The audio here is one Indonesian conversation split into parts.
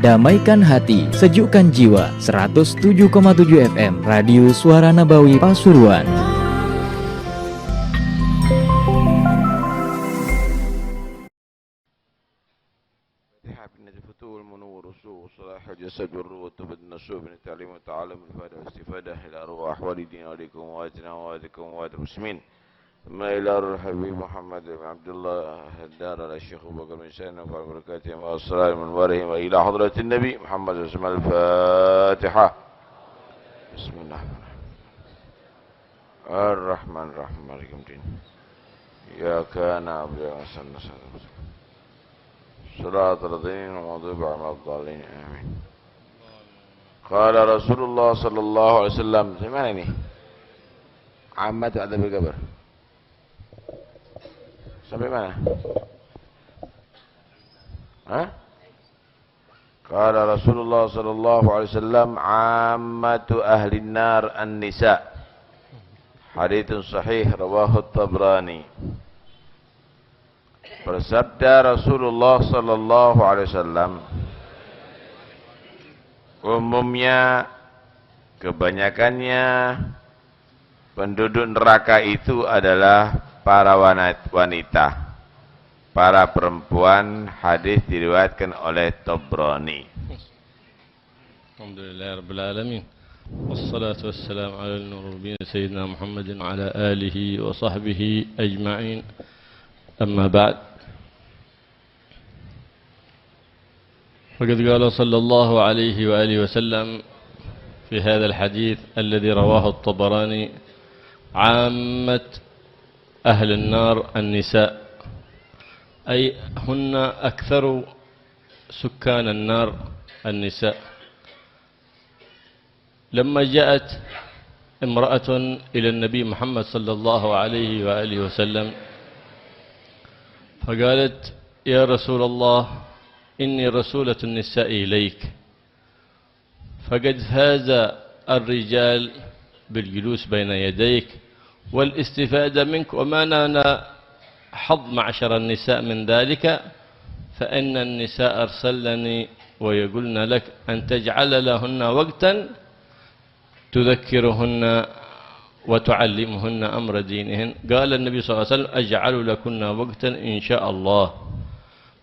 Damaikan hati, sejukkan jiwa. 107,7 FM Radio Suara Nabawi Pasuruan. إلى الحبيب محمد بن عبد الله الدار على الشيخ أبو بكر بن سعيد وعلى بركاته والصلاة من منبرهم وإلى حضرة النبي محمد صلى الله عليه وسلم. الفاتحة. بسم الله الرحمن الرحيم مالك يوم الدين إياك نعبد وإياك نستعين صراط الذين أنعمت عليهم غير الضالين آمين. قال رسول الله صلى الله عليه وسلم. Mana ini? Amat ada berkabar. Sampai mana? Hah? Qala Rasulullah sallallahu alaihi wasallam ammatu ahli an-nar an-nisa. Hadits sahih rawahu at-Tabrani. Bersabda Rasulullah sallallahu alaihi wasallam, umumnya kebanyakannya penduduk neraka itu adalah para wanita, para perempuan. Hadis diriwayatkan oleh Tabrani. Alhamdulillah Rabbil Alamin. Wassalatu wassalamu ala al-nurubin Sayyidina Muhammadin wa ala alihi wa sahbihi ajma'in. Amma ba'd. فقد قال صلى الله عليه وآله وسلم في هذا الحديث الذي رواه الطبراني عامة أهل النار النساء، أي هن أكثر سكان النار النساء. لما جاءت امرأة إلى النبي محمد صلى الله عليه وآله وسلم فقالت يا رسول الله إني رسولة النساء إليك، فقد فاز الرجال بالجلوس بين يديك والاستفادة منك، وما لنا حظ معشر النساء من ذلك، فإن النساء أرسلني ويقولن لك أن تجعل لهن وقتا تذكرهن وتعلمهن أمر دينهن. قال النبي صلى الله عليه وسلم أجعل لكن وقتا إن شاء الله،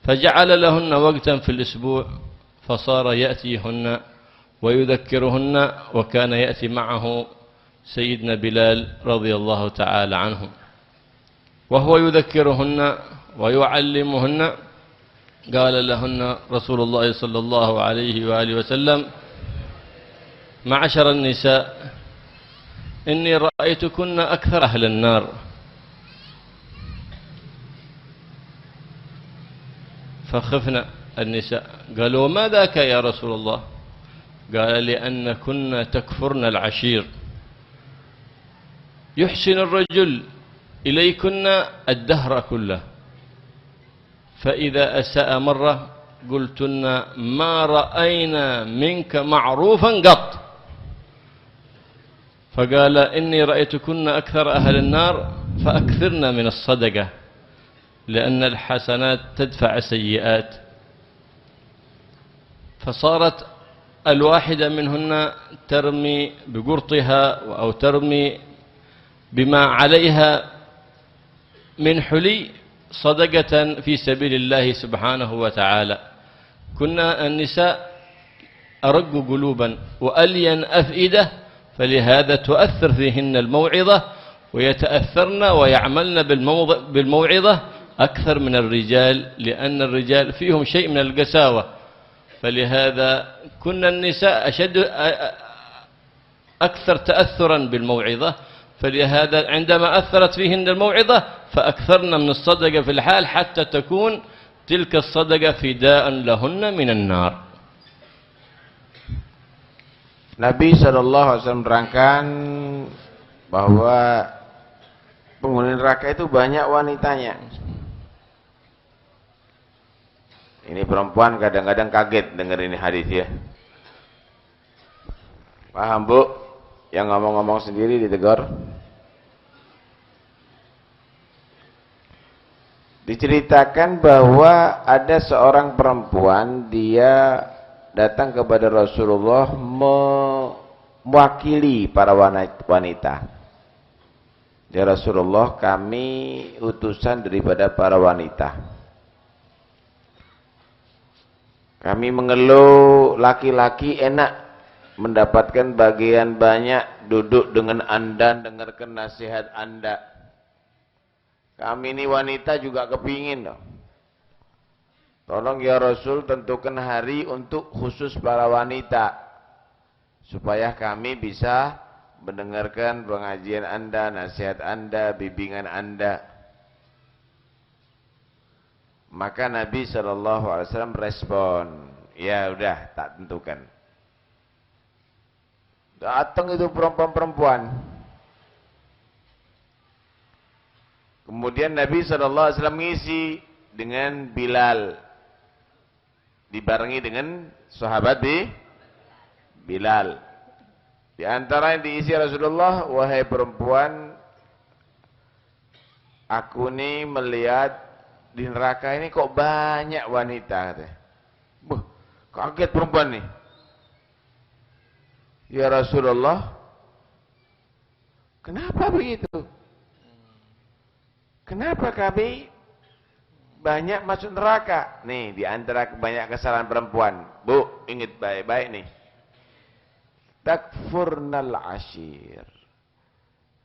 فجعل لهن وقتا في الأسبوع، فصار يأتيهن ويذكرهن، وكان يأتي معه سيدنا بلال رضي الله تعالى عنه، وهو يذكرهن ويعلمهن. قال لهن رسول الله صلى الله عليه وآله وسلم معشر النساء إني رأيتكن أكثر أهل النار، فخفنا النساء. قالوا وما ذاك يا رسول الله؟ قال لأنكن تكفرن العشير، يحسن الرجل إليكن الدهر كله، فإذا أساء مرة قلتن ما رأينا منك معروفا قط. فقال إني رأيتكن أكثر أهل النار فأكثرن من الصدقة، لأن الحسنات تدفع السيئات. فصارت الواحدة منهن ترمي بقرطها أو ترمي بما عليها من حلي صدقة في سبيل الله سبحانه وتعالى. كنا النساء أرق قلوبا وألين أفئدة، فلهذا تؤثر فيهن الموعظة ويتأثرن ويعملن بالموعظة أكثر من الرجال، لأن الرجال فيهم شيء من القساوة، فلهذا كنا النساء أكثر تأثرا بالموعظة، فلهذا عندما أثرت فيهن الموعظة فأكثرن من الصدقة في الحال حتى تكون تلك الصدقة فداء لهن من النار. Nabi SAW menerangkan bahwa penghuni neraka itu banyak wanitanya. Ini perempuan kadang-kadang kaget dengar ini hadis ya. Paham Bu? Yang ngomong-ngomong sendiri ditegur. Diceritakan bahwa ada seorang perempuan, dia datang kepada Rasulullah mewakili para wanita. Ya Rasulullah, kami utusan daripada para wanita. Kami mengeluh laki-laki enak mendapatkan bagian banyak, duduk dengan Anda, dengarkan nasihat Anda. Kami ini wanita juga kepingin. Tolong ya Rasul, tentukan hari untuk khusus para wanita, supaya kami bisa mendengarkan pengajian Anda, nasihat Anda, bimbingan Anda. Maka Nabi SAW respon, ya udah, tak tentukan. Datang itu perempuan-perempuan. Kemudian Nabi SAW mengisi dengan Bilal, dibarengi dengan sahabat Bilal. Di antara yang diisi Rasulullah, wahai perempuan, aku ini melihat di neraka ini kok banyak wanita. Kaget perempuan nih. Ya Rasulullah, kenapa begitu? Kenapa kami banyak masuk neraka? Nih, di antara banyak kesalahan perempuan. Bu, ingat baik-baik nih. Takfurnal ashir.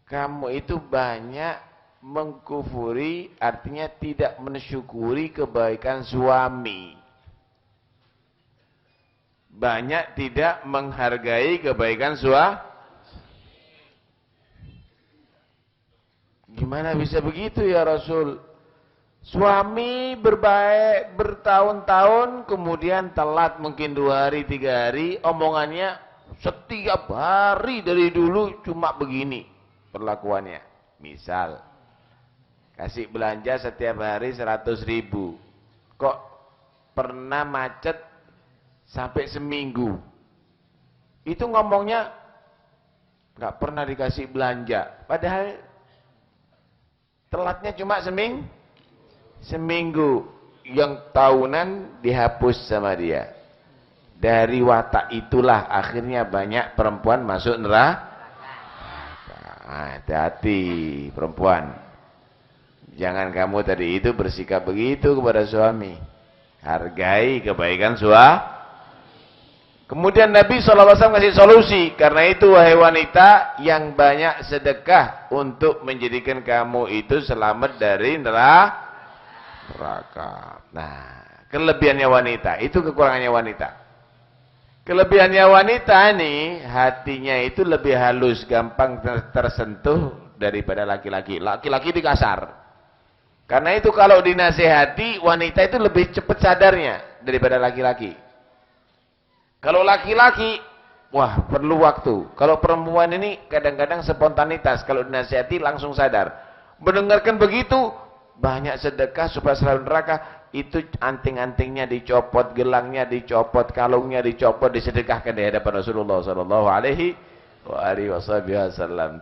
Kamu itu banyak mengkufuri, artinya tidak mensyukuri kebaikan suami. Banyak tidak menghargai kebaikan suami. Gimana bisa begitu ya Rasul? Suami berbaik bertahun-tahun, kemudian telat mungkin 2 hari, 3 hari, omongannya setiap hari dari dulu cuma begini perlakuannya. Misal, kasih belanja setiap hari 100.000. Kok pernah macet sampai seminggu? Itu ngomongnya nggak pernah dikasih belanja. Padahal telatnya cuma seminggu. Yang tahunan dihapus sama dia. Dari watak itulah akhirnya banyak perempuan masuk neraka. Hati-hati perempuan. Jangan kamu tadi itu bersikap begitu kepada suami. Hargai kebaikan suami. Kemudian Nabi SAW kasih solusi. Karena itu wahai wanita yang banyak sedekah untuk menjadikan kamu itu selamat dari neraka. Nah, kelebihannya wanita, itu kekurangannya wanita. Kelebihannya wanita nih, hatinya itu lebih halus, gampang tersentuh daripada laki-laki. Laki-laki dikasar. Karena itu kalau dinasehati, wanita itu lebih cepat sadarnya daripada laki-laki. Kalau laki-laki, wah perlu waktu. Kalau perempuan ini kadang-kadang spontanitas. Kalau dinasihati langsung sadar. Mendengarkan begitu, banyak sedekah supaya selalu neraka. Itu anting-antingnya dicopot, gelangnya dicopot, kalungnya dicopot, disedekahkan di hadapan Rasulullah SAW.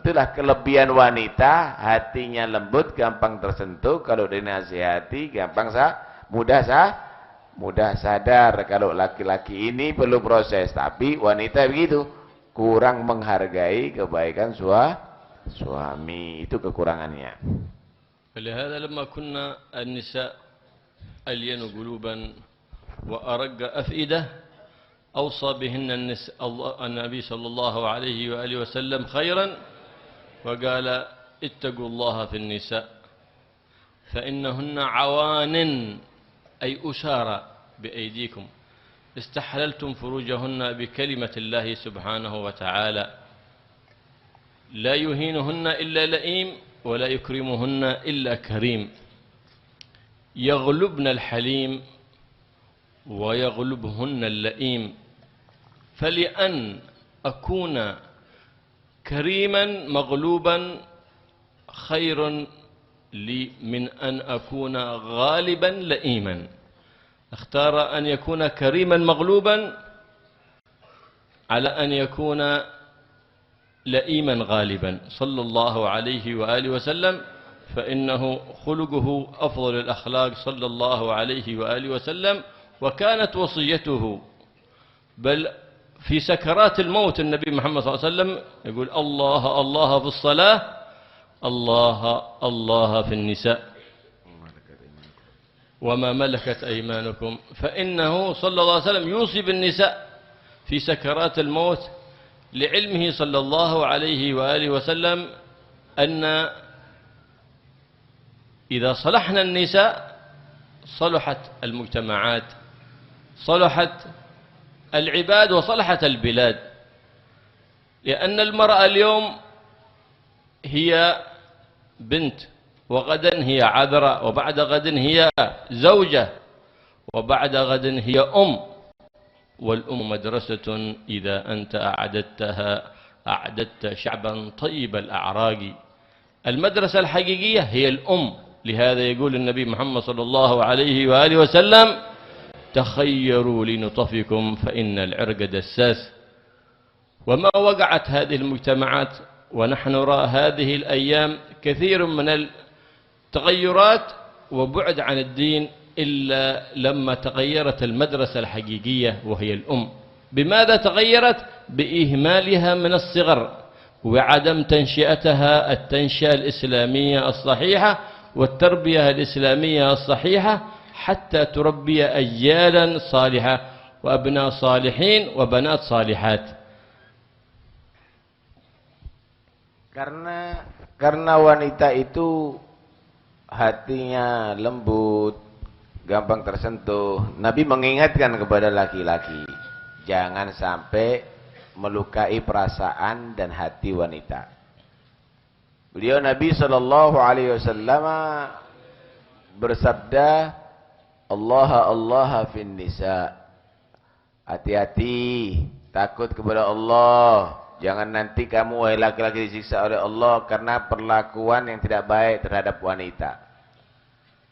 Itulah kelebihan wanita, hatinya lembut, gampang tersentuh. Kalau dinasihati, gampang mudah sadar. Kalau laki-laki ini perlu proses, tapi wanita begitu, kurang menghargai kebaikan suami. Itu kekurangannya. فلهذا لما كنا النساء ألين قلوبا وأرق أفئدة أوصى بهن النبي صلى الله عليه وآله وسلم خيرا وقال اتقوا الله في النساء فإنهن عوان أي أسارى بأيديكم استحللتم فروجهن بكلمة الله سبحانه وتعالى لا يهينهن إلا لئيم ولا يكرمهن إلا كريم يغلبن الحليم ويغلبهن اللئيم فلأن أكون كريما مغلوبا خير لي من أن أكون غالبا لئيما اختار أن يكون كريما مغلوبا على أن يكون لئيما غالبا صلى الله عليه وآله وسلم فإنه خلقه أفضل الأخلاق صلى الله عليه وآله وسلم، وكانت وصيته. بل في سكرات الموت النبي محمد صلى الله عليه وسلم يقول: الله الله في الصلاة، الله الله في النساء، وما ملكت أيمانكم. فإنه صلى الله عليه وسلم يوصي بالنساء في سكرات الموت، لعلمه صلى الله عليه وآله وسلم أن إذا صلحنا النساء صلحت المجتمعات، صلحت العباد، وصلحت البلاد. لأن المرأة اليوم هي بنت، وغدا هي عذراء، وبعد غد هي زوجة، وبعد غد هي أم. والأم مدرسة إذا أنت أعددتها أعددت شعبا طيب الأعراق. المدرسة الحقيقية هي الأم. لهذا يقول النبي محمد صلى الله عليه وآله وسلم: تخيروا لنطفكم فإن العرق دساس. وما وقعت هذه المجتمعات، ونحن نرى هذه الأيام كثير من التغيرات وبعد عن الدين، إلا لما تغيرت المدرسة الحقيقية وهي الأم. بماذا تغيرت؟ بإهمالها من الصغر، وعدم تنشئتها التنشئة الإسلامية الصحيحة والتربية الإسلامية الصحيحة، حتى تربي أجيالا صالحة وأبناء صالحين وبنات صالحات. Karena wanita itu hatinya lembut, gampang tersentuh. Nabi mengingatkan kepada laki-laki, jangan sampai melukai perasaan dan hati wanita. Beliau Nabi sallallahu alaihi wasallam bersabda, Allah Allah fin nisa. Hati-hati, takut kepada Allah. Jangan nanti kamu wahai laki-laki disiksa oleh Allah karena perlakuan yang tidak baik terhadap wanita,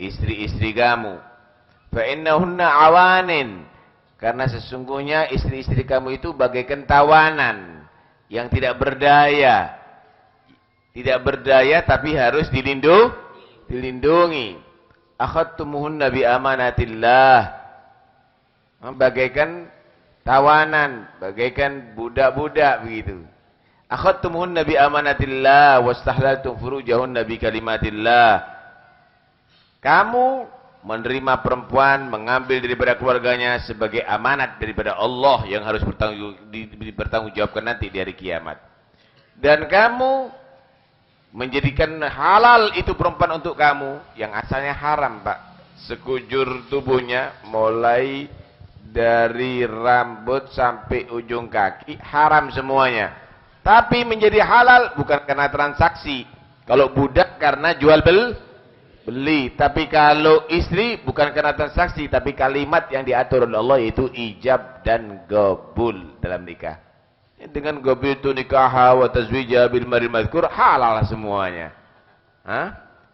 istri-istri kamu. Fa innahunna awanin, karena sesungguhnya istri-istri kamu itu bagaikan tawanan yang tidak berdaya. Tidak berdaya tapi harus dilindungi. Akhadtumuhunna bi amanatillah, bagaikan tawanan, bagaikan budak-budak begitu. Akhadtumuhunna bi amanatillah wastahlaltum furujahunna bi kalimatillah. Kamu menerima perempuan, mengambil daripada keluarganya sebagai amanat daripada Allah yang harus bertanggungjawabkan nanti di hari kiamat. Dan kamu menjadikan halal itu perempuan untuk kamu yang asalnya haram, Pak. Sekujur tubuhnya mulai dari rambut sampai ujung kaki haram semuanya. Tapi menjadi halal bukan karena transaksi. Kalau budak karena jual beli. Tapi kalau istri bukan karena transaksi, tapi kalimat yang diatur oleh Allah yaitu ijab dan qabul dalam nikah. Dengan qabiltu nikaha wa tazwija bil maril madhkur, halal semuanya.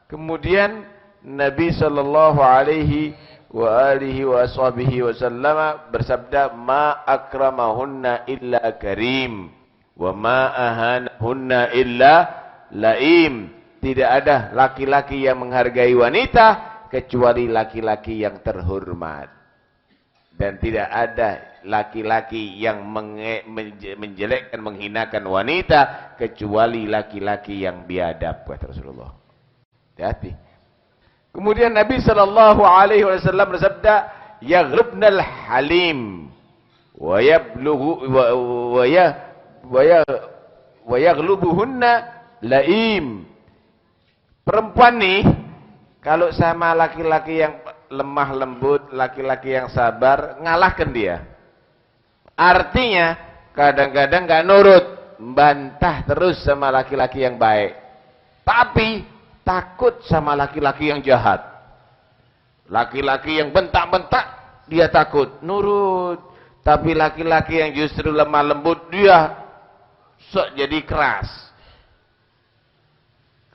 Kemudian Nabi sallallahu alaihi wa alihi wa ashabihi wasallam bersabda, ma akramahunna illa karim wa ma ahanahunna illa laim. Tidak ada laki-laki yang menghargai wanita kecuali laki-laki yang terhormat, dan tidak ada laki-laki yang menjelekkan, menghinakan wanita kecuali laki-laki yang biadab, kata Rasulullah. Hati-hati. Kemudian Nabi sallallahu alaihi wasallam bersabda, yaghribnal halim wa yablughu wa yaghlubuhunna laim. Perempuan nih kalau sama laki-laki yang lemah lembut, laki-laki yang sabar, ngalahkan dia. Artinya kadang-kadang gak nurut, bantah terus sama laki-laki yang baik, tapi takut sama laki-laki yang jahat. Laki-laki yang bentak-bentak dia takut, nurut. Tapi laki-laki yang justru lemah lembut dia sok jadi keras.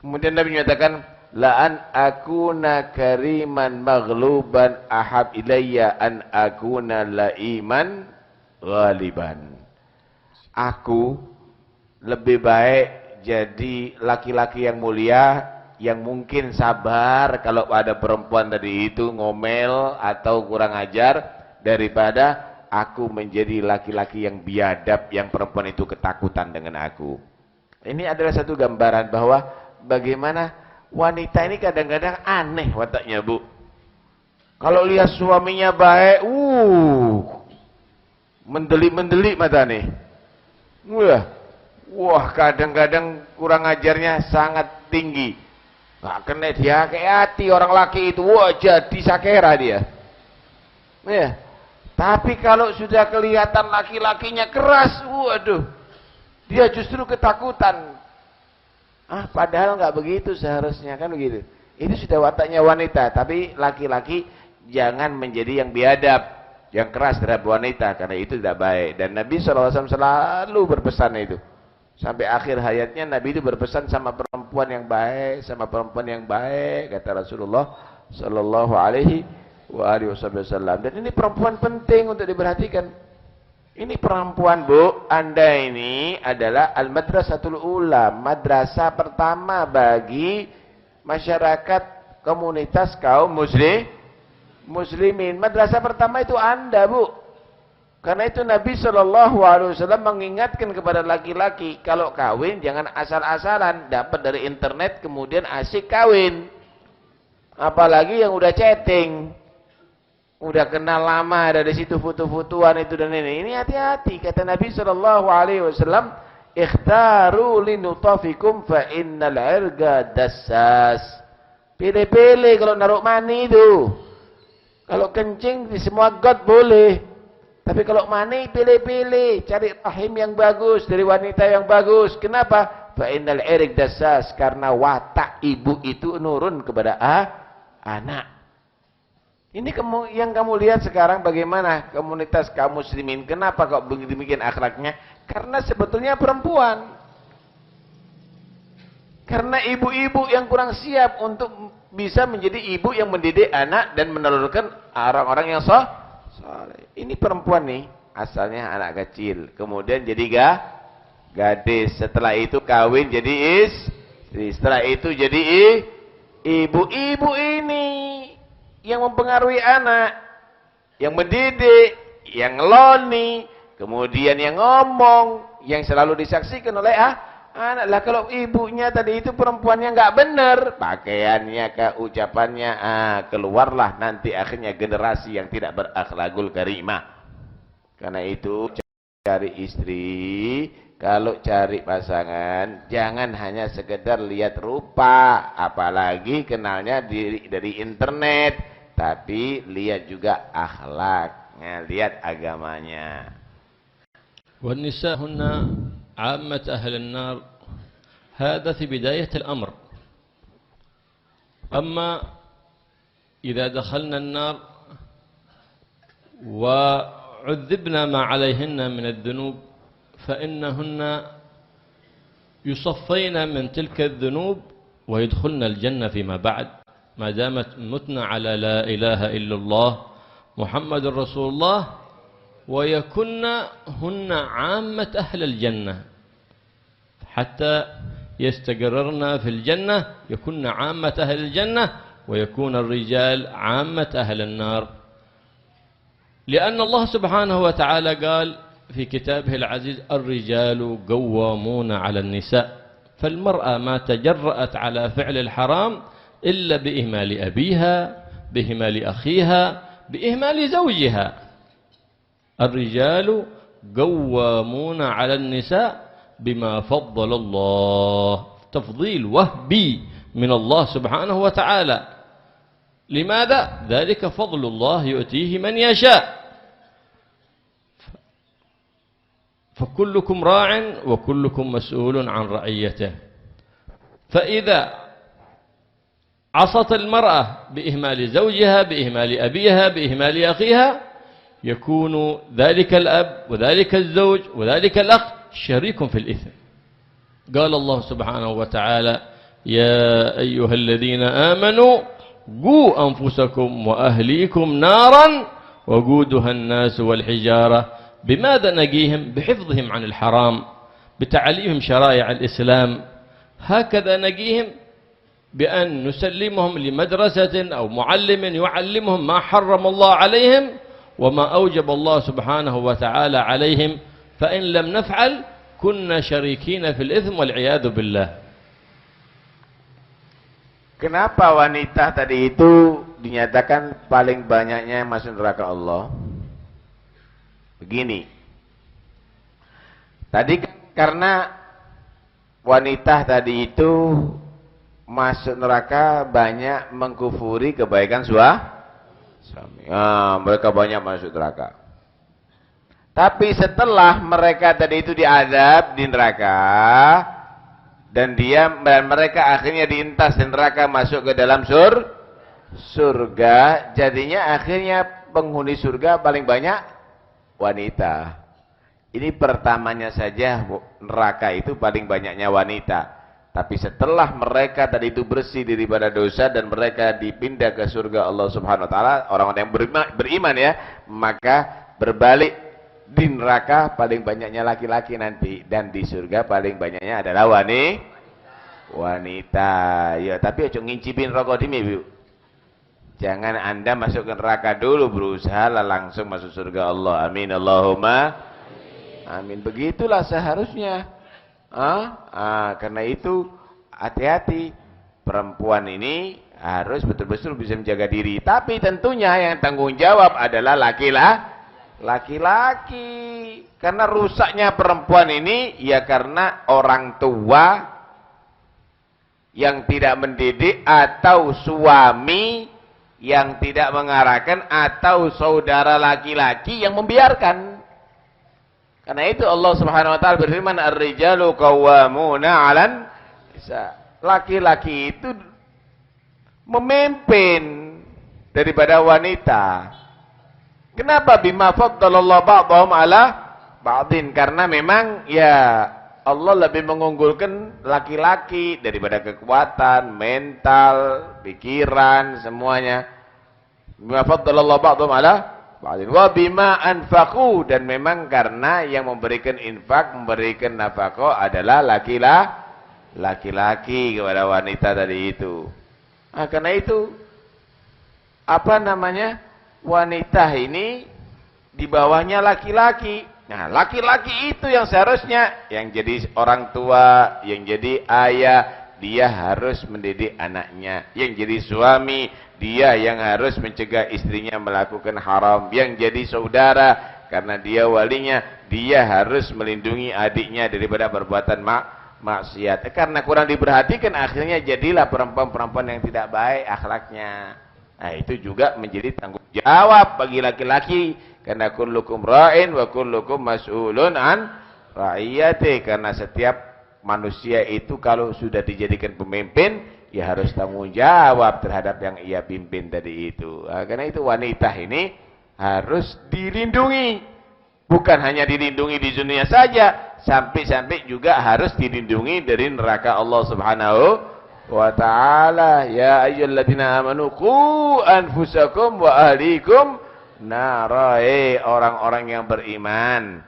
Kemudian Nabi menyatakan, la'an akuna kariman maghluban ahab ilayya an akuna laiman ghaliban. Aku lebih baik jadi laki-laki yang mulia yang mungkin sabar kalau ada perempuan tadi itu ngomel atau kurang ajar, daripada aku menjadi laki-laki yang biadab, yang perempuan itu ketakutan dengan aku. Ini adalah satu gambaran bahwa bagaimana wanita ini kadang-kadang aneh wataknya, Bu. Kalau lihat suaminya baik, mendelik-mendelik mata nih. Wah, kadang-kadang kurang ajarnya sangat tinggi. Nggak kena dia kayak hati orang laki itu, wah jadi sakera dia. Ya. Tapi kalau sudah kelihatan laki-lakinya keras, waduh, dia justru ketakutan. Padahal nggak begitu seharusnya, kan begitu. Itu sudah wataknya wanita, tapi laki-laki jangan menjadi yang biadab, yang keras terhadap wanita, karena itu tidak baik. Dan Nabi SAW selalu berpesan itu. Sampai akhir hayatnya Nabi itu berpesan sama perempuan yang baik, sama perempuan yang baik, kata Rasulullah sallallahu alaihi wasallam. Dan ini perempuan penting untuk diperhatikan. Ini perempuan, Bu, Anda ini adalah al-madrasatul ula, madrasah pertama bagi masyarakat komunitas kaum muslimin. Madrasah pertama itu Anda, Bu. Karena itu Nabi SAW mengingatkan kepada laki-laki, kalau kawin jangan asal-asalan, dapat dari internet kemudian asik kawin. Apalagi yang udah chatting, udah kenal lama, dari situ foto-fotoan itu dan ini. Ini hati-hati, kata Nabi SAW, ikhtaru linutafikum fa innal irga dassas. Pilih-pilih kalau naruh mani itu. Kalau kencing di semua got boleh. Tapi kalau mani pilih-pilih, cari rahim yang bagus dari wanita yang bagus. Kenapa? Fa innal irig dassas, karena watak ibu itu nurun kepada anak. Ini yang kamu lihat sekarang bagaimana komunitas kaum muslimin. Kenapa kok demikian akhlaknya? Karena sebetulnya perempuan. Karena ibu-ibu yang kurang siap untuk bisa menjadi ibu yang mendidik anak dan menelurkan orang-orang yang soleh. Ini perempuan nih, asalnya anak kecil, kemudian jadi gadis, setelah itu kawin jadi istri, setelah itu jadi ibu-ibu ini yang mempengaruhi anak, yang mendidik, yang ngeloni, kemudian yang ngomong, yang selalu disaksikan oleh anak. Lah kalau ibunya tadi itu perempuannya nggak benar, pakaiannya, ucapannya, keluarlah nanti akhirnya generasi yang tidak berakhlakul karimah. Karena itu cari istri, kalau cari pasangan jangan hanya sekedar lihat rupa, apalagi kenalnya dari internet, tapi lihat juga akhlaknya, lihat agamanya. Wan nisa hunna عامة أهل النار هذا في بداية الأمر. أما إذا دخلنا النار وعذبنا ما عليهن من الذنوب فإنهن يصفين من تلك الذنوب ويدخلن الجنة فيما بعد ما دامت متن على لا إله إلا الله محمد رسول الله ويكن هن عامة أهل الجنة حتى يستقررن في الجنة يكون عامة أهل الجنة ويكون الرجال عامة أهل النار لأن الله سبحانه وتعالى قال في كتابه العزيز الرجال قوامون على النساء فالمرأة ما تجرأت على فعل الحرام إلا بإهمال أبيها بإهمال أخيها بإهمال زوجها الرجال قوامون على النساء بما فضل الله تفضيل وهبي من الله سبحانه وتعالى لماذا؟ ذلك فضل الله يؤتيه من يشاء فكلكم راع وكلكم مسؤول عن رعيته فإذا عصت المرأة بإهمال زوجها بإهمال أبيها بإهمال أخيها يكون ذلك الأب وذلك الزوج وذلك الأخ شريك في الإثم قال الله سبحانه وتعالى يا أيها الذين آمنوا قوا أنفسكم وأهليكم نارا وقودها الناس والحجارة بماذا نقيهم؟ بحفظهم عن الحرام بتعليمهم شرائع الإسلام هكذا نقيهم بأن نسلمهم لمدرسة أو معلم يعلمهم ما حرم الله عليهم وما أوجب الله سبحانه وتعالى عليهم، فإن لم نفعل كنا شريكين في الإثم والعياذ بالله. Kenapa wanita tadi itu dinyatakan paling banyaknya masuk neraka Allah? Begini. Tadi karena wanita tadi itu masuk neraka banyak mengkufuri kebaikan suami. Mereka banyak masuk neraka. Tapi setelah mereka tadi itu diazab di neraka dan mereka akhirnya diintas di neraka masuk ke dalam surga, jadinya akhirnya penghuni surga paling banyak wanita. Ini pertamanya saja neraka itu paling banyaknya wanita. Tapi setelah mereka tadi itu bersih daripada dosa dan mereka dipindah ke surga Allah Subhanahu wa taala, orang-orang yang beriman ya, maka berbalik di neraka paling banyaknya laki-laki nanti dan di surga paling banyaknya adalah wanita. Ya, tapi ojo ngincipin rokok dimi, Bu. Jangan Anda masuk ke neraka dulu, berusaha langsung masuk surga Allah. Amin Allahumma amin. Begitulah seharusnya. Karena itu hati-hati, perempuan ini harus betul-betul bisa menjaga diri. Tapi tentunya yang tanggung jawab adalah laki-laki. Karena rusaknya perempuan ini ya karena orang tua yang tidak mendidik, atau suami yang tidak mengarahkan, atau saudara laki-laki yang membiarkan. Karena itu Allah Subhanahu wa taala berfirman, "Ar-rijalu qawwamuna 'alan nisa." Laki-laki itu memimpin daripada wanita. Kenapa? Bima faddalallahu ba'dahum 'ala ba'din. Karena memang ya Allah lebih mengunggulkan laki-laki daripada kekuatan, mental, pikiran, semuanya. Bima faddalallahu ba'dahum 'ala wa bima anfaqu, dan memang karena yang memberikan infak, memberikan nafkah adalah laki-laki kepada wanita tadi itu. Karena itu wanita ini di bawahnya laki-laki. Nah, laki-laki itu yang seharusnya yang jadi orang tua, yang jadi ayah, dia harus mendidik anaknya. Yang jadi suami, dia yang harus mencegah istrinya melakukan haram. Yang jadi saudara, karena dia walinya, dia harus melindungi adiknya daripada perbuatan maksiat. Karena kurang diperhatikan, akhirnya jadilah perempuan-perempuan yang tidak baik akhlaknya. Nah, itu juga menjadi tanggung jawab bagi laki-laki. Karena kullukum ra'in wa kullukum mas'ulun an ra'iyati. Karena setiap manusia itu kalau sudah dijadikan pemimpin, ya harus tanggung jawab terhadap yang ia pimpin tadi itu. Karena itu wanita ini harus dilindungi. Bukan hanya dilindungi di dunia saja, sampai-sampai juga harus dilindungi dari neraka Allah Subhanahu wa ta'ala. Ya ayyuhalladzina amanu qu anfusakum wa ahlikum nara. Orang-orang yang beriman,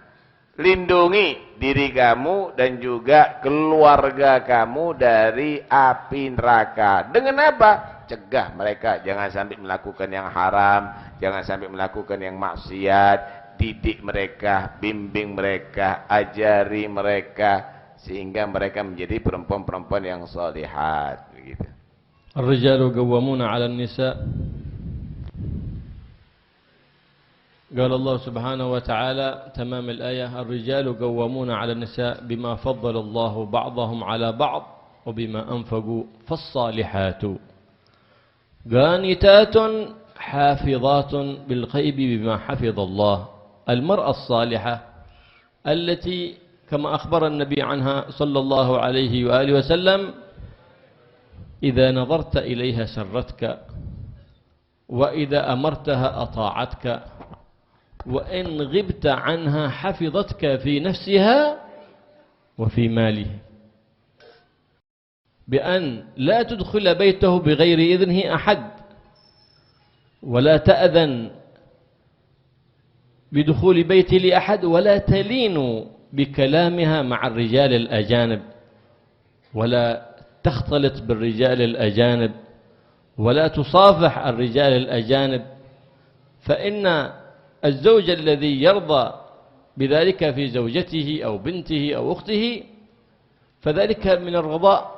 lindungi diri kamu dan juga keluarga kamu dari api neraka. Dengan apa? Cegah mereka jangan sampai melakukan yang haram, jangan sampai melakukan yang maksiat. Didik mereka, bimbing mereka, ajari mereka, sehingga mereka menjadi perempuan-perempuan yang shalihat. Begitu. Ar-rijalu qawwamuna 'ala an-nisa. قال الله سبحانه وتعالى تمام الآية: الرجال قوامون على النساء بما فضل الله بعضهم على بعض وبما أنفقوا. فالصالحات قانتات حافظات بالغيب بما حفظ الله. المرأة الصالحة التي كما أخبر النبي عنها صلى الله عليه وآله وسلم: إذا نظرت إليها سرتك، وإذا أمرتها أطاعتك، وإن غبت عنها حفظتك في نفسها وفي ماله، بأن لا تدخل بيته بغير إذنه أحد، ولا تأذن بدخول بيته لأحد، ولا تلين بكلامها مع الرجال الأجانب، ولا تختلط بالرجال الأجانب ولا تصافح الرجال الأجانب، فإن الزوج الذي يرضى بذلك في زوجته أو بنته أو أخته فذلك من الرضا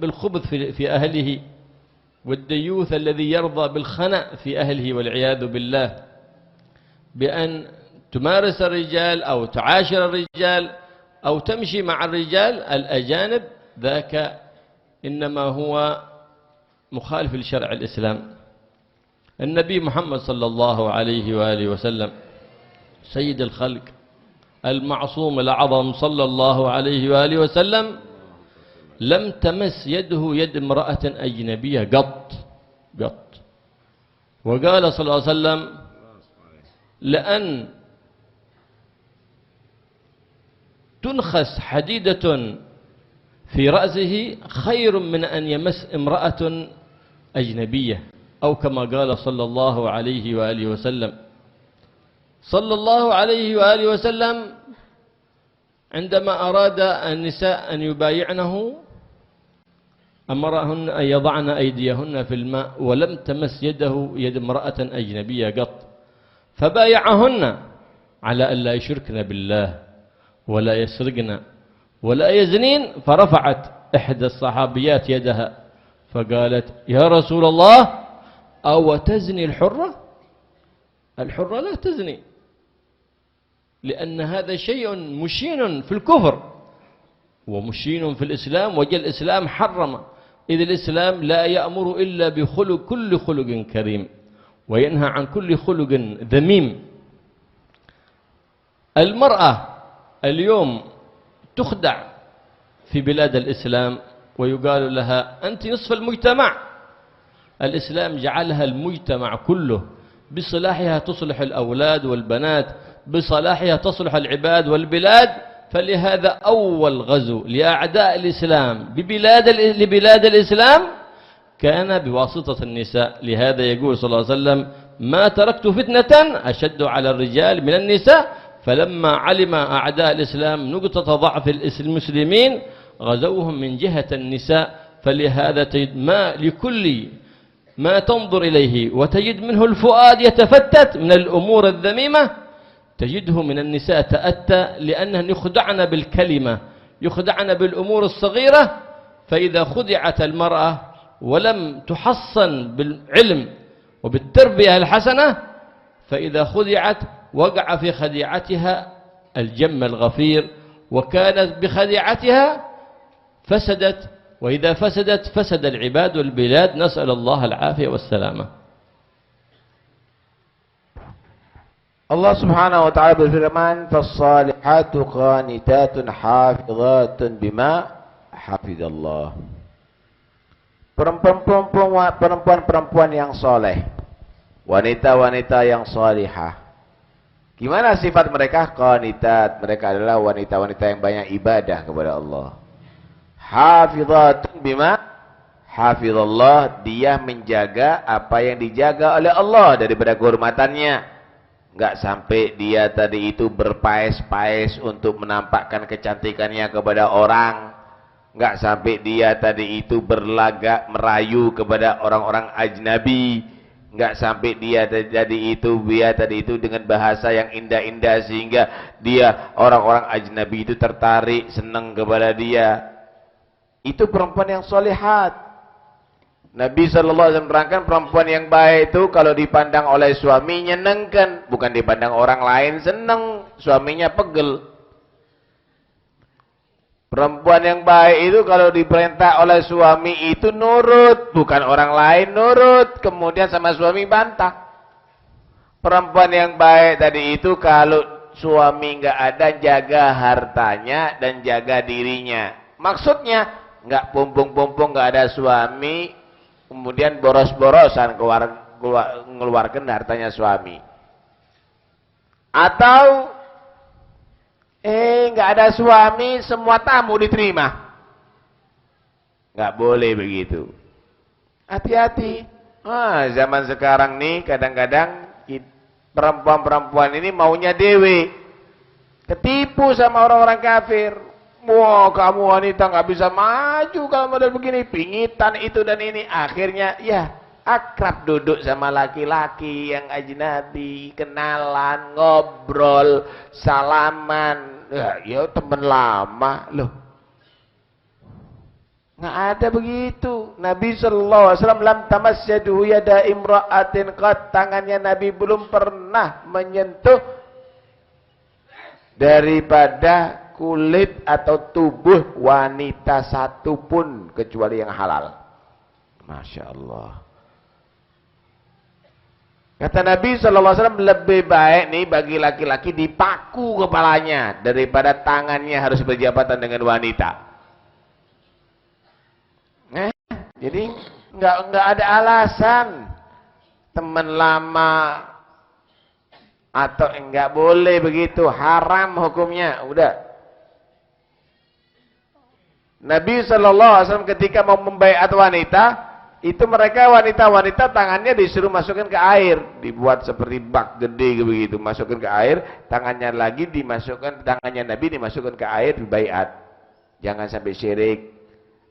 بالخبث في أهله، والديوث الذي يرضى بالخنأ في أهله والعياذ بالله، بأن تمارس الرجال أو تعاشر الرجال أو تمشي مع الرجال الأجانب، ذاك إنما هو مخالف لشرع الإسلام. النبي محمد صلى الله عليه وآله وسلم سيد الخلق المعصوم الأعظم صلى الله عليه وآله وسلم لم تمس يده يد امرأة أجنبية قط. وقال صلى الله عليه وسلم: لأن تنخس حديدة في رأسه خير من أن يمس امرأة أجنبية، أو كما قال صلى الله عليه وآله وسلم. صلى الله عليه وآله وسلم عندما أراد النساء أن يبايعنه أمرهن أن يضعن أيديهن في الماء، ولم تمس يده يد امرأة أجنبية قط، فبايعهن على أن لا يشركن بالله ولا يسرقن ولا يزنين. فرفعت إحدى الصحابيات يدها فقالت: يا رسول الله، أو تزني الحرة؟ الحرة لا تزني، لأن هذا شيء مشين في الكفر ومشين في الإسلام، وجل الإسلام حرم، إذ الإسلام لا يأمر إلا بخلق كل خلق كريم وينهى عن كل خلق ذميم. المرأة اليوم تخدع في بلاد الإسلام ويقال لها: أنت نصف المجتمع. الإسلام جعلها المجتمع كله، بصلاحها تصلح الأولاد والبنات، بصلاحها تصلح العباد والبلاد. فلهذا أول غزو لأعداء الإسلام لبلاد الإسلام كان بواسطة النساء. لهذا يقول صلى الله عليه وسلم: ما تركت فتنة أشد على الرجال من النساء. فلما علم أعداء الإسلام نقطة ضعف المسلمين غزوهم من جهة النساء. فلهذا تجد لكل ما تنظر إليه وتجد منه الفؤاد يتفتت من الأمور الذميمة تجده من النساء تأتى، لأنهن يخدعن بالكلمة، يخدعن بالأمور الصغيرة. فإذا خدعت المرأة ولم تحصن بالعلم وبالتربية الحسنة، فإذا خدعت وقع في خديعتها الجم الغفير، وكانت بخديعتها فسدت، وإذا فسدت فسد العباد والبلاد. نسأل الله العافية والسلامة. Allah Subhanahu wa taala berfirman, "Fassalihatu qanitatun hafizatun bima hafizallah." Perempuan-perempuan yang soleh, wanita-wanita yang salihah. Gimana sifat mereka? Qanitat, mereka adalah wanita-wanita yang banyak ibadah kepada Allah. Hafizatun bima hafizallah, dia menjaga apa yang dijaga oleh Allah daripada kehormatannya. Enggak sampai dia tadi itu berpaes-paes untuk menampakkan kecantikannya kepada orang. Enggak sampai dia tadi itu berlagak merayu kepada orang-orang ajnabi. Enggak sampai dia tadi itu dengan bahasa yang indah-indah sehingga orang-orang ajnabi itu tertarik, senang kepada dia. Itu perempuan yang solihat. Nabi SAW menerangkan perempuan yang baik itu kalau dipandang oleh suami nyenengkan, bukan dipandang orang lain seneng, suaminya pegel. Perempuan yang baik itu kalau diperintah oleh suami itu nurut, bukan orang lain nurut, kemudian sama suami bantah. Perempuan yang baik tadi itu kalau suami nggak ada, jaga hartanya dan jaga dirinya. Maksudnya nggak pumpung-pumpung, nggak ada suami, kemudian boros-borosan mengeluarkan hartanya suami. Atau nggak ada suami, semua tamu diterima. Nggak boleh begitu. Hati-hati. Zaman sekarang nih kadang-kadang perempuan-perempuan ini maunya dewe. Ketipu sama orang-orang kafir. Wah, kamu wanita nggak bisa maju kalau model begini, pingitan itu dan ini. Akhirnya ya akrab duduk sama laki-laki yang ajnabi, kenalan, ngobrol, salaman. Ya teman lama loh. Nggak ada begitu. Nabi sallallahu alaihi wasallam lam tamassadu yada imra'atin qad, tangannya Nabi belum pernah menyentuh daripada kulit atau tubuh wanita satupun kecuali yang halal. Masya Allah. Kata Nabi SAW, lebih baik nih bagi laki-laki dipaku kepalanya daripada tangannya harus berjabatan dengan wanita. Jadi nggak ada alasan teman lama atau enggak boleh begitu, haram hukumnya. Udah. Nabi SAW ketika mau membaiat wanita, itu mereka wanita-wanita tangannya disuruh masukkan ke air, dibuat seperti bak gede begitu, masukkan ke air, tangannya lagi dimasukkan, tangannya Nabi dimasukkan ke air, dibaiat. Jangan sampai syirik.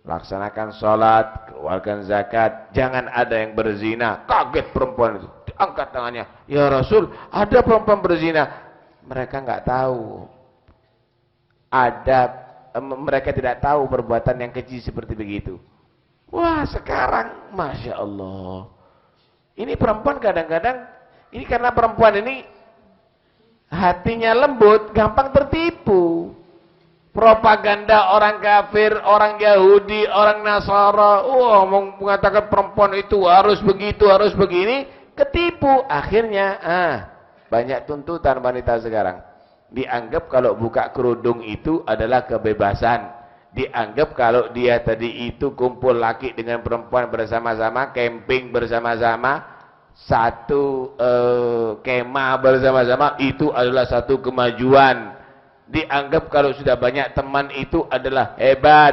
Laksanakan sholat, keluarkan zakat, jangan ada yang berzina. Kaget perempuan itu, diangkat tangannya, ya Rasul, ada perempuan berzina. Mereka nggak tahu, mereka tidak tahu perbuatan yang keji seperti begitu. Wah, sekarang Masya Allah, ini perempuan kadang-kadang, ini karena perempuan ini hatinya lembut, gampang tertipu. Propaganda orang kafir, orang Yahudi, orang Nasara, mengatakan perempuan itu harus begitu, harus begini, ketipu. Akhirnya, banyak tuntutan wanita sekarang. Dianggap kalau buka kerudung itu adalah kebebasan. Dianggap kalau dia tadi itu kumpul laki dengan perempuan bersama-sama, camping bersama-sama, satu kemah bersama-sama, itu adalah satu kemajuan. Dianggap kalau sudah banyak teman itu adalah hebat.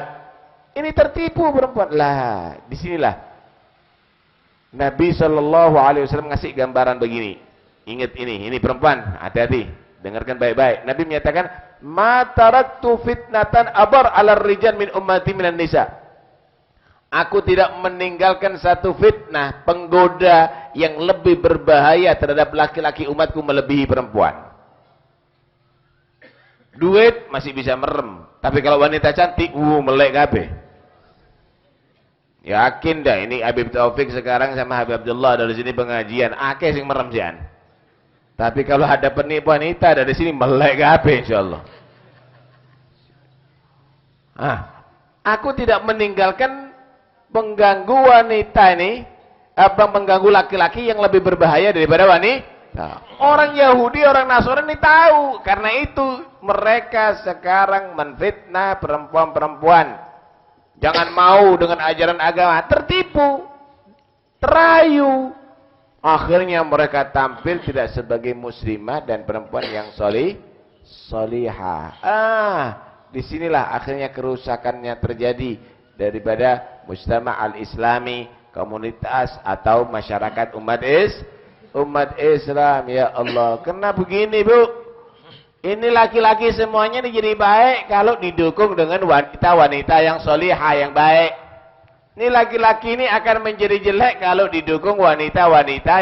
Ini tertipu perempuan. Lah, disinilah Nabi SAW ngasih gambaran begini. Ingat ini perempuan, hati-hati, dengarkan baik-baik. Nabi menyatakan, "Ma taraktu fitnatan abar 'alar rijal min ummati minan nisa." Aku tidak meninggalkan satu fitnah, penggoda yang lebih berbahaya terhadap laki-laki umatku melebihi perempuan. Duit masih bisa merem, tapi kalau wanita cantik, melek kabeh. Yakin dah ini Habib Taufik sekarang sama Habib Abdullah dari sini pengajian, akeh sing merem jian. Tapi kalau ada penipu wanita dari sini melek kabeh insyaallah. Aku tidak meninggalkan pengganggu wanita ini, pengganggu laki-laki yang lebih berbahaya daripada wanita. Orang Yahudi, orang Nasrani tahu, karena itu mereka sekarang menfitnah perempuan-perempuan. Jangan mau dengan ajaran agama, tertipu, terayu. Akhirnya mereka tampil tidak sebagai muslimah dan perempuan yang solihah. Disinilah akhirnya kerusakannya terjadi daripada mujtama al-islami, komunitas atau masyarakat umat Islam. Ya Allah, kena begini Bu. Ini laki-laki semuanya jadi baik kalau didukung dengan wanita-wanita yang solihah, yang baik. Ini laki-laki ini akan menjadi jelek kalau didukung wanita-wanita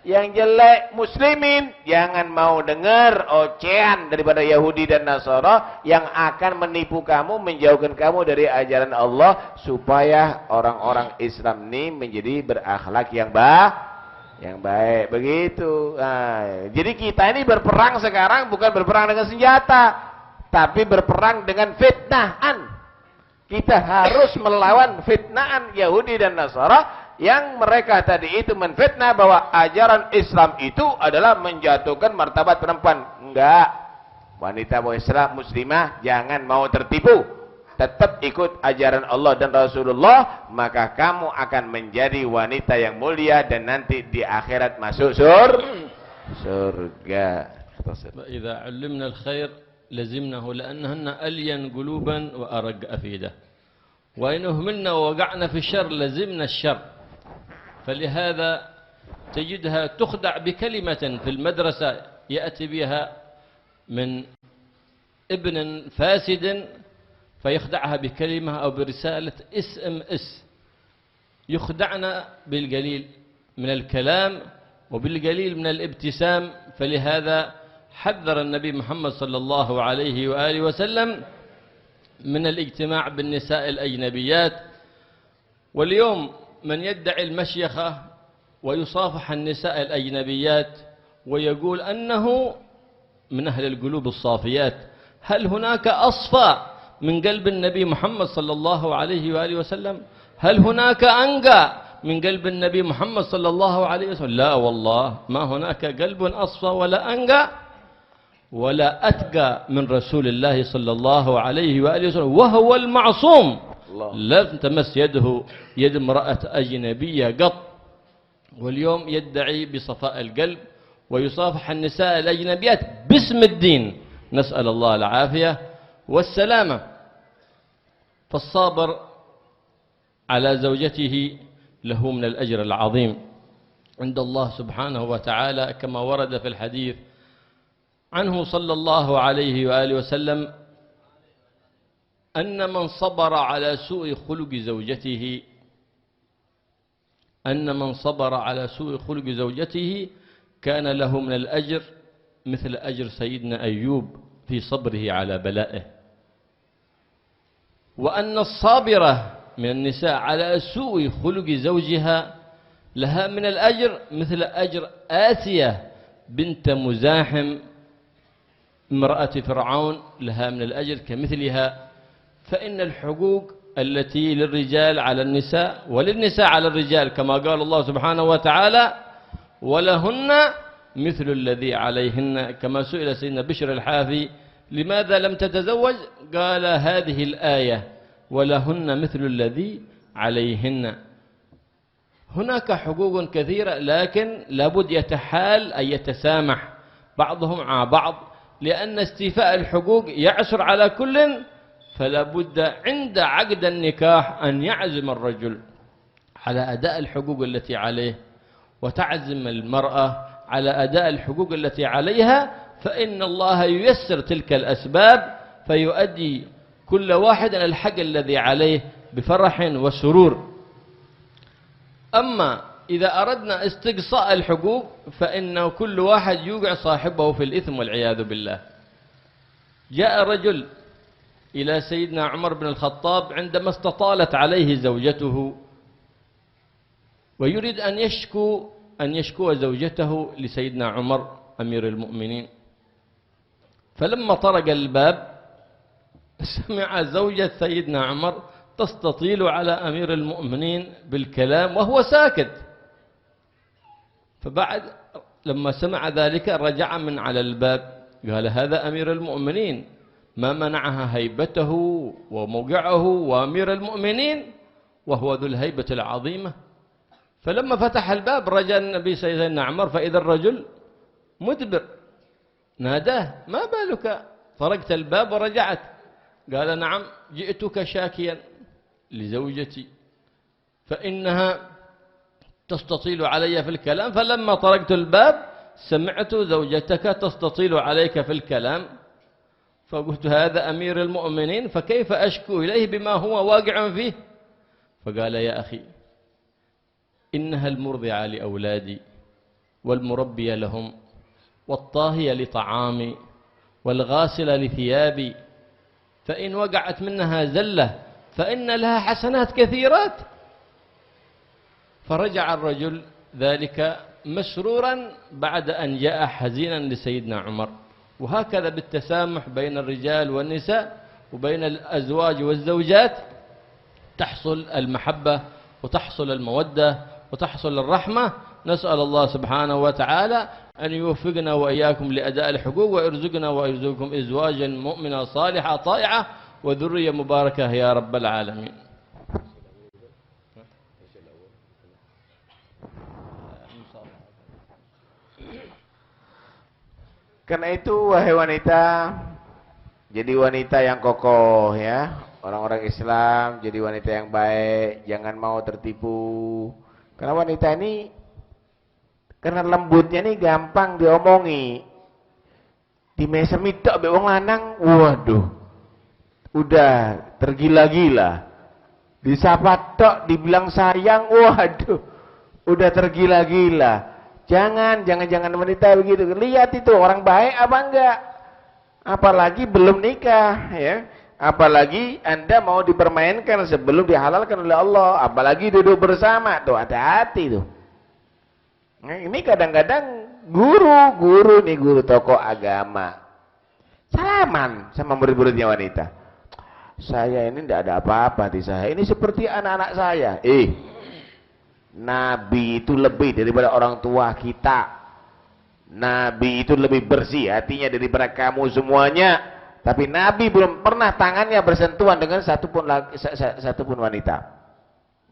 yang jelek. Muslimin, jangan mau dengar ocehan daripada Yahudi dan Nasara yang akan menipu kamu, menjauhkan kamu dari ajaran Allah, supaya orang-orang Islam ini menjadi berakhlak yang baik begitu. Jadi kita ini berperang sekarang bukan berperang dengan senjata, tapi berperang dengan fitnahan. Kita harus melawan fitnahan Yahudi dan Nasara yang mereka tadi itu menfitnah bahwa ajaran Islam itu adalah menjatuhkan martabat perempuan. Enggak. Wanita muslimah jangan mau tertipu. Tetap ikut ajaran Allah dan Rasulullah, maka kamu akan menjadi wanita yang mulia dan nanti di akhirat masuk surga. إذا علمنا الخير لزمنه لأنهن ألين قلوبا وأرق أفئدة، وإن أهملنا ووقعنا في الشر لزمنا الشر. فلهذا تجدها تخدع بكلمة في المدرسة يأتي بها من ابن فاسد فيخدعها بكلمة أو برسالة SMS. يخدعنا بالقليل من الكلام وبالقليل من الابتسام. فلهذا حذر النبي محمد صلى الله عليه وآله وسلم من الاجتماع بالنساء الأجنبيات. واليوم من يدعي المشيخة ويصافح النساء الأجنبيات ويقول أنه من أهل القلوب الصافيات، هل هناك أصفى من قلب النبي محمد صلى الله عليه وآله وسلم؟ هل هناك أنقى من قلب النبي محمد صلى الله عليه وسلم؟ لا والله، ما هناك قلب أصفى ولا أنقى ولا أتقى من رسول الله صلى الله عليه وآله وسلم، وهو المعصوم. لم تمس يده يد امرأة أجنبية قط. واليوم يدعي بصفاء القلب ويصافح النساء الأجنبيات باسم الدين، نسأل الله العافية والسلامة. فالصابر على زوجته له من الأجر العظيم عند الله سبحانه وتعالى، كما ورد في الحديث عنه صلى الله عليه وآله وسلم أن من صبر على سوء خلق زوجته كان له من الأجر مثل أجر سيدنا أيوب في صبره على بلائه. وأن الصابرة من النساء على سوء خلق زوجها لها من الأجر مثل أجر آسية بنت مزاحم امرأة فرعون، لها من الأجر كمثلها. فإن الحقوق التي للرجال على النساء وللنساء على الرجال كما قال الله سبحانه وتعالى ولهن مثل الذي عليهن. كما سئل سيدنا بشر الحافي لماذا لم تتزوج؟ قال هذه الآية ولهن مثل الذي عليهن. هناك حقوق كثيرة، لكن لابد يتحال أن يتسامح بعضهم مع بعض، لأن استيفاء الحقوق يعسر على كل. فلا بد عند عقد النكاح أن يعزم الرجل على أداء الحقوق التي عليه، وتعزم المرأة على أداء الحقوق التي عليها، فإن الله ييسر تلك الأسباب فيؤدي كل واحد الحق الذي عليه بفرح وسرور. أما إذا أردنا استقصاء الحقوق فإن كل واحد يوقع صاحبه في الإثم والعياذ بالله. جاء رجل إلى سيدنا عمر بن الخطاب عندما استطالت عليه زوجته ويريد أن يشكو زوجته لسيدنا عمر أمير المؤمنين. فلما طرق الباب سمع زوجة سيدنا عمر تستطيل على أمير المؤمنين بالكلام وهو ساكت. فبعد لما سمع ذلك رجع من على الباب قال هذا أمير المؤمنين، ما منعها هيبته وموقعه وأمير المؤمنين وهو ذو الهيبة العظيمة. فلما فتح الباب رجع النبي سيدنا عمر فإذا الرجل مدبر، ناداه ما بالك طرقت الباب ورجعت؟ قال نعم جئتك شاكيا لزوجتي فإنها تستطيل علي في الكلام، فلما طرقت الباب سمعت زوجتك تستطيل عليك في الكلام، فقلت هذا أمير المؤمنين فكيف أشكو إليه بما هو واقع فيه؟ فقال يا أخي إنها المرضعة لأولادي والمربية لهم والطاهية لطعامي والغاسلة لثيابي، فإن وقعت منها زلة فإن لها حسنات كثيرات. فرجع الرجل ذلك مسرورا بعد أن جاء حزينا لسيدنا عمر. وهكذا بالتسامح بين الرجال والنساء وبين الأزواج والزوجات تحصل المحبة وتحصل المودة وتحصل الرحمة. نسأل الله سبحانه وتعالى أن يوفقنا وإياكم لأداء الحقوق ويرزقنا ويرزقكم أزواجا مؤمنة صالحة طائعة وذرية مباركة يا رب العالمين. Karena itu wahai wanita, jadi wanita yang kokoh ya. Orang-orang Islam jadi wanita yang baik, jangan mau tertipu. Karena wanita ini karena lembutnya ini gampang diomongi. Di mesem tok mbek wong lanang, waduh. Udah tergila-gila. Disapa tok dibilang sayang, waduh. Udah tergila-gila. Jangan wanita begitu. Lihat itu orang baik apa enggak. Apalagi belum nikah, ya. Apalagi Anda mau dipermainkan sebelum dihalalkan oleh Allah. Apalagi duduk bersama, tuh hati-hati tuh. Nah, ini kadang-kadang guru tokoh agama salaman sama murid-muridnya wanita. Saya ini tidak ada apa-apa di saya. Ini seperti anak-anak saya. Nabi itu lebih daripada orang tua kita. Nabi itu lebih bersih hatinya daripada kamu semuanya. Tapi Nabi belum pernah tangannya bersentuhan dengan satupun wanita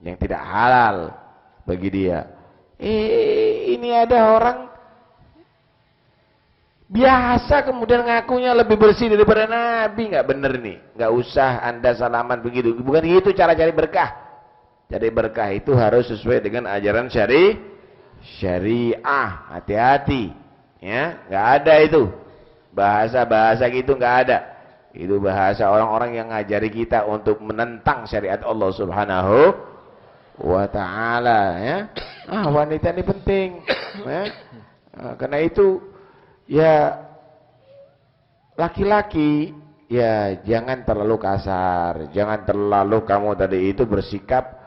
yang tidak halal bagi dia. Ini ada orang biasa kemudian ngakunya lebih bersih daripada Nabi. Nggak bener nih. Nggak usah Anda salaman begitu. Bukan itu cara cari berkah. Cari berkah itu harus sesuai dengan ajaran syariah. Hati-hati. Ya, nggak ada itu. Bahasa-bahasa gitu nggak ada. Itu bahasa orang-orang yang ngajari kita untuk menentang syariat Allah Subhanahu wa ta'ala, ya. Wanita ini penting, ya. Karena itu ya laki-laki ya jangan terlalu kasar, jangan terlalu kamu tadi itu bersikap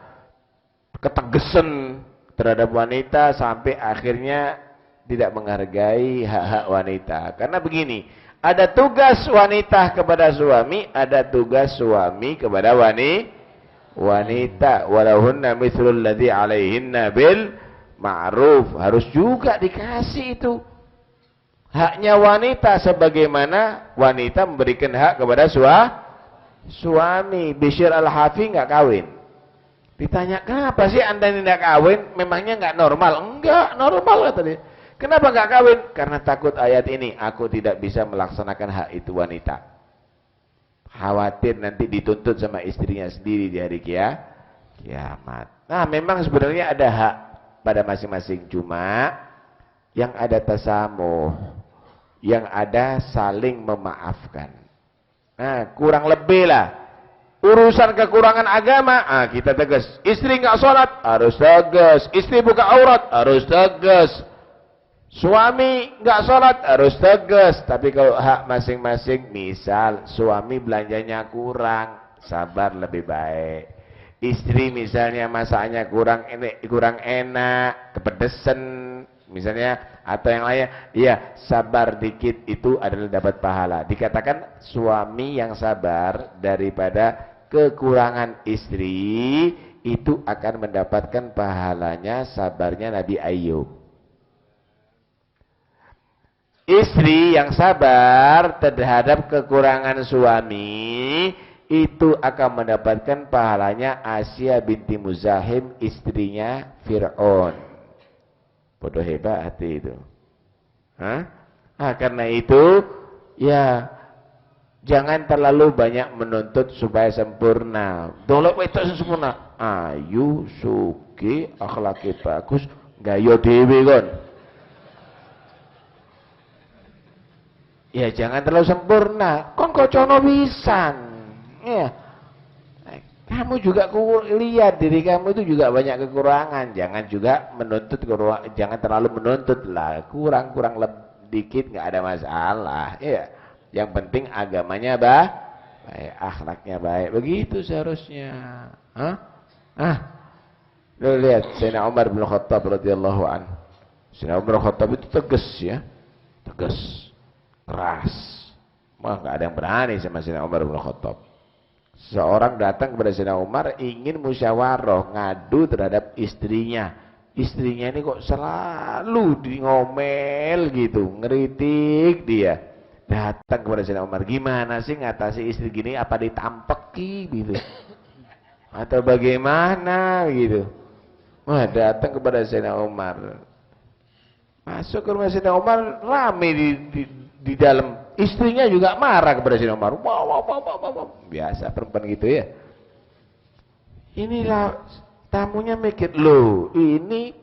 ketegasan terhadap wanita sampai akhirnya tidak menghargai hak-hak wanita. Karena begini, ada tugas wanita kepada suami, ada tugas suami kepada wanita. Walahunna mithlul ladzi 'alaihinna bil ma'ruf. Harus juga dikasih itu haknya wanita sebagaimana wanita memberikan hak kepada suami. Bishr al-Hafi enggak kawin. Ditanya, "Kenapa sih Anda tidak kawin? Memangnya enggak normal?" "Enggak, normal," kata dia. "Kenapa enggak kawin?" "Karena takut ayat ini, aku tidak bisa melaksanakan hak itu wanita. Khawatir nanti dituntut sama istrinya sendiri di hari kiamat." Nah, memang sebenarnya ada hak pada masing-masing, cuma yang ada tasamuh, yang ada saling memaafkan. Nah, kurang lebih lah. Urusan kekurangan agama, kita tegas. Istri enggak sholat, harus tegas. Istri buka aurat, harus tegas. Suami enggak sholat, harus tegas. Tapi kalau hak masing-masing, misal suami belanjanya kurang, sabar lebih baik. Istri misalnya masaknya kurang enak, kepedesan misalnya, atau yang lainnya, iya sabar dikit, itu adalah dapat pahala. Dikatakan suami yang sabar daripada kekurangan istri itu akan mendapatkan pahalanya sabarnya Nabi Ayub. Istri yang sabar terhadap kekurangan suami itu akan mendapatkan pahalanya Asia binti Muzahim, istrinya Fir'aun. Bodoh hebat hati itu. Karena itu ya jangan terlalu banyak menuntut supaya sempurna. Dolok wedok sempurna. Ayu, sugih, akhlake bagus, gayo dhewe kon. Ya jangan terlalu sempurna. Kon kocono pisan. Ya. Kamu juga lihat diri kamu itu juga banyak kekurangan. Jangan juga menuntut jangan terlalu menuntut lah. Kurang dikit nggak ada masalah. Ya. Yang penting agamanya baik, akhlaknya baik. Begitu seharusnya. Lu lihat Sayyidina Umar bin Khattab radhiyallahu anhu. Sayyidina Umar bin Khattab itu tegas ya. Tegas. Keras. Nggak ada yang berani sama Sayyidina Umar bin Khattab. Seorang datang kepada Sayyidina Umar ingin musyawarah, ngadu terhadap istrinya. Istrinya ini kok selalu di ngomel gitu, ngeritik dia. Datang kepada Sayyidina Umar, gimana sih ngatasi istri gini, apa ditampeki gitu atau bagaimana gitu. Wah, datang kepada Sayyidina Umar, masuk ke rumah Sayyidina Umar, rame di dalam. Istrinya juga marah kepada Sayyidina Umar. Wow. Biasa perempuan gitu ya. Inilah tamunya mikir, loh ini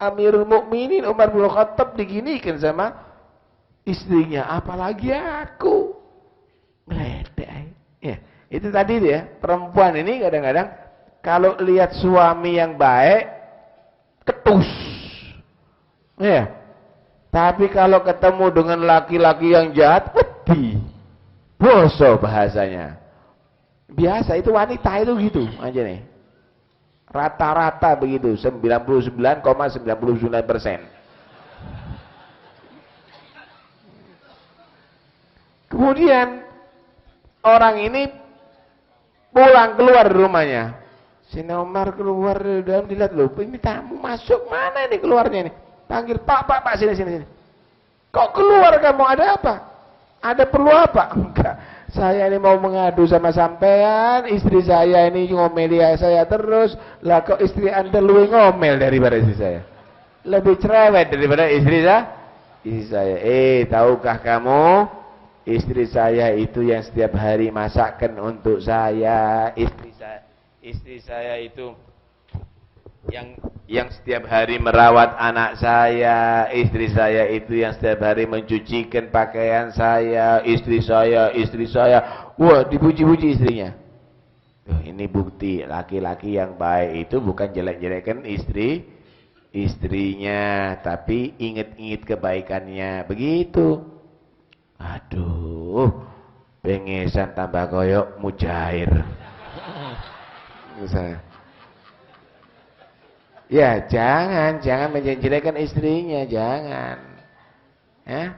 Amirul Mukminin Umar bin Khattab diginikan sama istrinya, apalagi aku. Ngeledek. Ya, itu tadi dia, perempuan ini kadang-kadang kalau lihat suami yang baik, ketus. Ya. Tapi kalau ketemu dengan laki-laki yang jahat, wedi. Boso bahasanya. Biasa itu wanita itu gitu aja nih. Rata-rata begitu, 99,99%. Kemudian orang ini pulang keluar dari rumahnya. Sina Umar keluar dari dalam, dilihat loh, ini tamu masuk, mana ini keluarnya ini? Panggil, Pak, sini. Kok keluar kamu, ada apa? Ada perlu apa? Enggak, saya ini mau mengadu sama sampean, istri saya ini ngomeli saya terus. Lah kok istri Anda lebih ngomel daripada istri saya? Lebih cerewet daripada istri saya? Istri saya, tahukah kamu? Istri saya itu yang setiap hari masakkan untuk saya. Istri saya itu yang setiap hari merawat anak saya. Istri saya itu yang setiap hari mencucikan pakaian saya. Istri saya. Wah, dipuji-puji istrinya. Ini bukti laki-laki yang baik itu bukan jelek-jelekan istrinya, tapi ingat-ingat kebaikannya. Begitu. Aduh, pengesan tambah koyok mujair. Misalnya. Ya, jangan menjelekkan istrinya, jangan. Ya?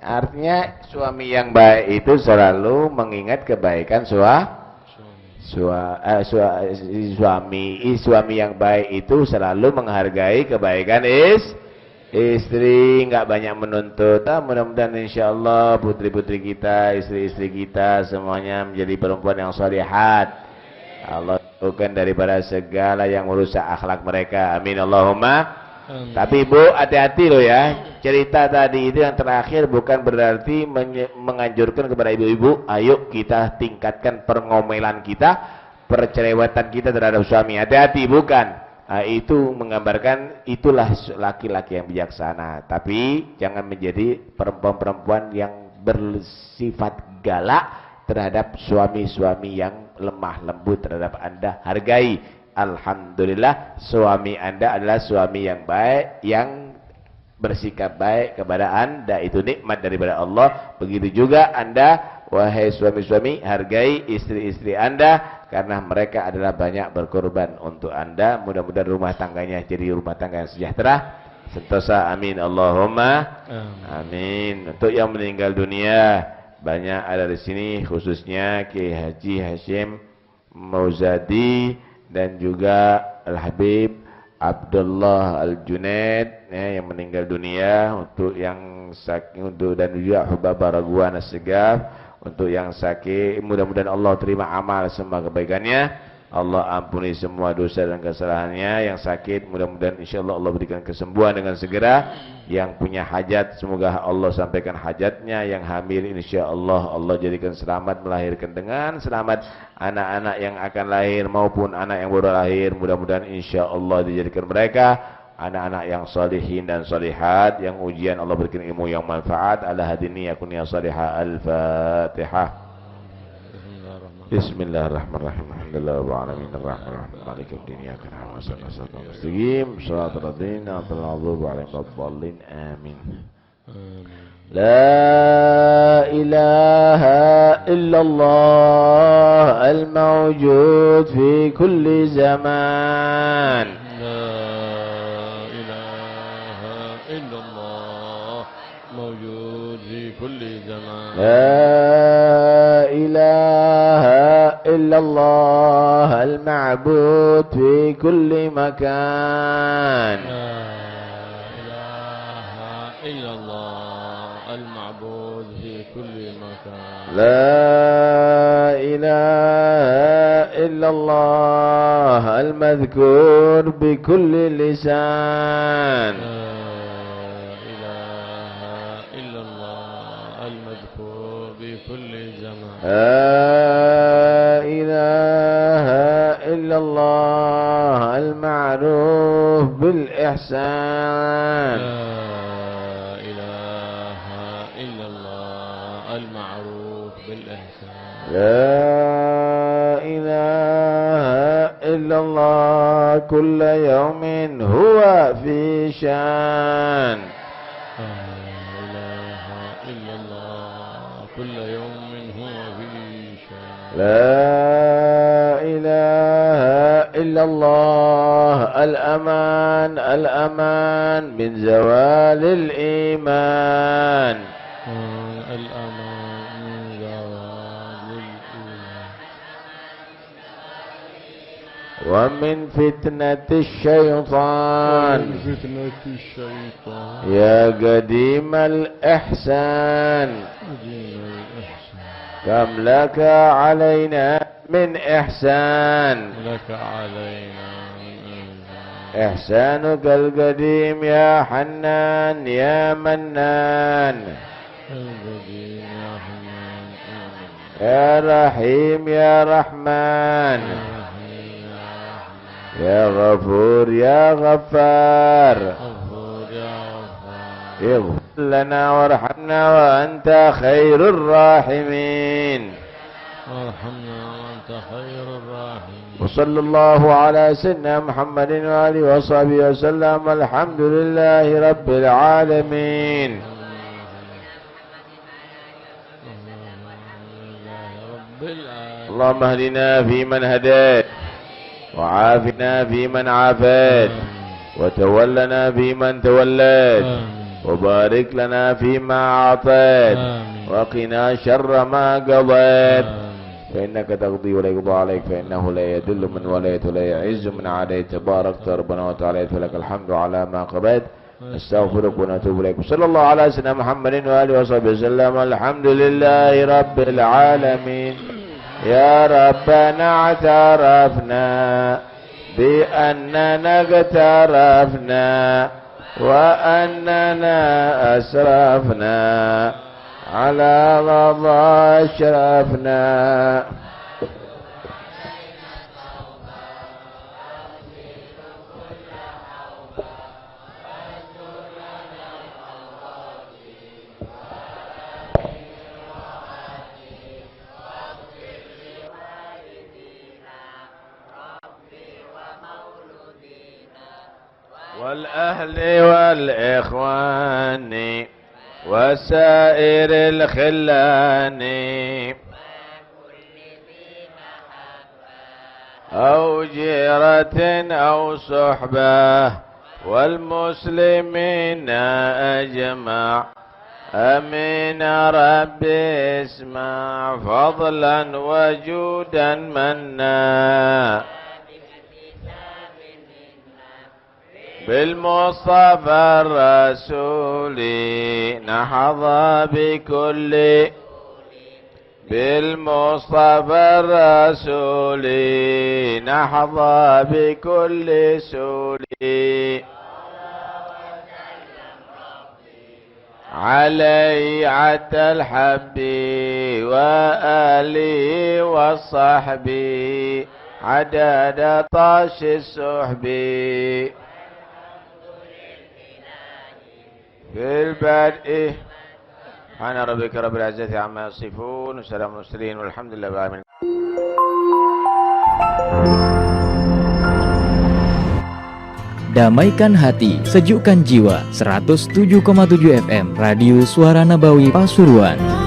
Artinya suami yang baik itu selalu mengingat kebaikan suami yang baik itu selalu menghargai kebaikan istri, nggak banyak menuntut. Mudah-mudahan insyaallah putri-putri kita, istri-istri kita semuanya menjadi perempuan yang shalihat. Allah jauhkan daripada segala yang merusak akhlak mereka. Amin Allahumma. Tapi Ibu, hati-hati loh ya. Cerita tadi itu yang terakhir bukan berarti menganjurkan kepada ibu-ibu, ayo kita tingkatkan pengomelan kita, percerewatan kita terhadap suami. Hati-hati, bukan. Itu menggambarkan itulah laki-laki yang bijaksana. Tapi jangan menjadi perempuan-perempuan yang bersifat galak terhadap suami-suami yang lemah lembut terhadap Anda. Hargai. Alhamdulillah suami Anda adalah suami yang baik, yang bersikap baik kepada Anda. Itu nikmat daripada Allah. Begitu juga Anda, wahai suami-suami, hargai istri-istri Anda, karena mereka adalah banyak berkorban untuk Anda. Mudah-mudahan rumah tangganya jadi rumah tangga yang sejahtera, sentosa. Amin Allahumma amin. Untuk yang meninggal dunia, banyak ada di sini, khususnya Kiai Haji Hashim Mauzadi dan juga Al-Habib Abdullah Al-Junaid yang meninggal dunia. Untuk yang sakit, dan juga Hubaba Raguan As-Segaf. Untuk yang sakit, mudah-mudahan Allah terima amal semua kebaikannya. Allah ampuni semua dosa dan kesalahannya. Yang sakit, mudah-mudahan insyaallah Allah berikan kesembuhan dengan segera. Yang punya hajat, semoga Allah sampaikan hajatnya. Yang hamil, insyaallah Allah jadikan selamat, melahirkan dengan selamat anak-anak yang akan lahir maupun anak yang baru lahir. Mudah-mudahan insyaallah dijadikan mereka anak-anak yang salihin dan salihat, yang ujian Allah berikan ilmu yang manfaat. Ala hadini yakun ya salihah. Al-Fatihah. Bismillahirrahmanirrahim. Alhamdulillahirabbil alamin arrahmanirrahim maliki yaumiddin iyyaka na'budu wa iyyaka nasta'in shiratal ladzina an'amta 'alaihim ghairil amin. La ilaha illallah al-mawjud fi kulli zaman. La ilaha illallah mawjud fi kulli zaman. La ilaha illallah al-ma'bud fi kulli makan. La ilaha illallah al-madhkur bi kulli lisan. La ilaha illallah al-madhkur bi kulli zaman. La ilaha illallah al-ma'ruf bil ihsan. La ilaha لا إله إلا الله كل يوم هو في شان لا إله إلا الله كل يوم هو في شان لا إله إلا الله الأمان الأمان من زوال الإيمان الأمان من زوال الإيمان ومن فتنة الشيطان فتنة الشيطان يا قديم الإحسان دين الإحسان كم لك علينا من إحسان لك علينا من إحسان إحسانك القديم يا حنان يا منان القديم يا حنان يا رحيم يا رحمن يا غفور يا غفار غفور يا غفار اغفر لنا وارحمنا وأنت خير الراحمين وارحمنا وأنت خير الراحمين وصلى الله على سيدنا محمد وآله وصحبه وسلم الحمد لله رب العالمين رب العالمين اللهم اهدنا فيمن هديت وعافنا فيمن عافيت وتولنا فيمن توليت وبارك لنا فيما أعطيت وقنا شر ما قضيت فإنك تقضي ولا يقضى عليك فإنه لا يدل من وليت ولا يعز من عاديت تباركت ربنا وتعالى فلك الحمد على ما قضيت استغفرك ونتوب إليك صلى الله على سيدنا محمد وآله وصحبه وسلم الحمد لله رب العالمين يا ربنا اعترفنا بأننا اقترفنا وأننا أسرفنا على رضا أشرفنا والأهل والإخوان وسائر الخلان أو جيرة أو صحبة والمسلمين أجمع أمين ربي اسمع فضلا وجودا منا بالمصطفى الرسول نحظى بكل بالمصطفى الرسول نحظى بكل سول علي عتى الحب وآله والصحب عدد طاش السحب في البدء سبحان ربك رب العزة عما يصفون وسلام على المرسلين والحمد لله رب العالمين. Damaikan hati, sejukkan jiwa. 107,7 FM Radio Suara Nabawi Pasuruan.